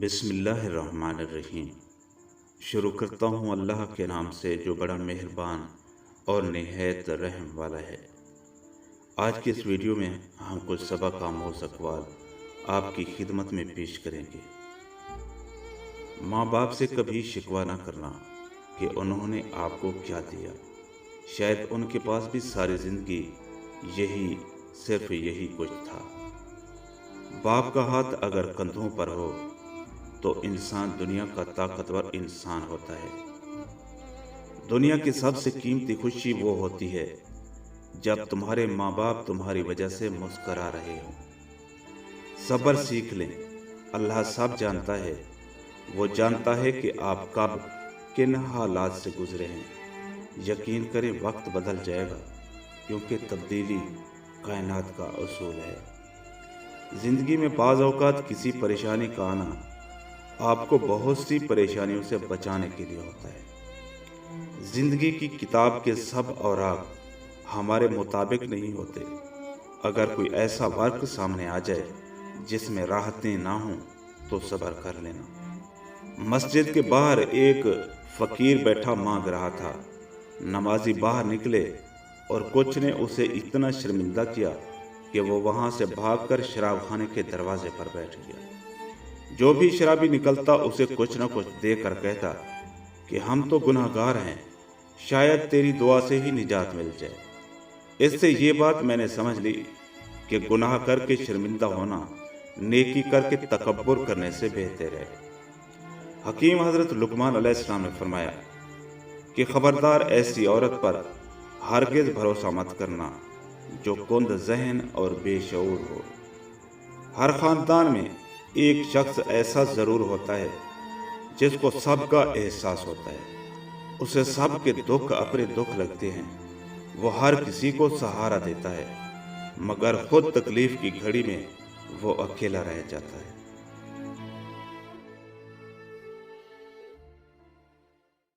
बिस्मिल्लाहिर्रहमानिर्रहीम। शुरू करता हूँ अल्लाह के नाम से जो बड़ा मेहरबान और निहायत रहम वाला है। आज की इस वीडियो में हम कुछ सबक आमोज़ अक़वाल आपकी खिदमत में पेश करेंगे। माँ बाप से कभी शिकवा ना करना कि उन्होंने आपको क्या दिया। शायद उनके पास भी सारी ज़िंदगी सिर्फ यही कुछ था। बाप का हाथ अगर कंधों पर हो तो इंसान दुनिया का ताकतवर इंसान होता है। दुनिया की सबसे कीमती खुशी वो होती है जब तुम्हारे माँ बाप तुम्हारी वजह से मुस्करा रहे हों। सब्र सीख लें, अल्लाह सब जानता है। वो जानता है कि आप कब किन हालात से गुजरे हैं। यकीन करें वक्त बदल जाएगा, क्योंकि तब्दीली कायनात का उसूल है। ज़िंदगी में बाज़ औक़ात किसी परेशानी का आना आपको बहुत सी परेशानियों से बचाने के लिए होता है। ज़िंदगी की किताब के सब औराक हमारे मुताबिक नहीं होते। अगर कोई ऐसा वक्त सामने आ जाए जिसमें राहतें ना हों तो सब्र कर लेना। मस्जिद के बाहर एक फ़कीर बैठा मांग रहा था। नमाजी बाहर निकले और कुछ ने उसे इतना शर्मिंदा किया कि वो वहाँ से भागकर शराब खाने के दरवाजे पर बैठ गया। जो भी शराबी निकलता उसे कुछ न कुछ देकर कहता कि हम तो गुनाहगार हैं, शायद तेरी दुआ से ही निजात मिल जाए। इससे ये बात मैंने समझ ली कि गुनाह करके शर्मिंदा होना नेकी करके तकब्बुर करने से बेहतर है। हकीम हज़रत लुक़मान अलैहिस्सलाम ने फरमाया कि खबरदार ऐसी औरत पर हरगिज़ भरोसा मत करना जो कुंद ज़हन और बेशऊर हो। हर ख़ानदान में एक शख्स ऐसा ज़रूर होता है जिसको सबका एहसास होता है। उसे सबके दुख अपने दुख लगते हैं। वो हर किसी को सहारा देता है, मगर खुद तकलीफ़ की घड़ी में वो अकेला रह जाता है।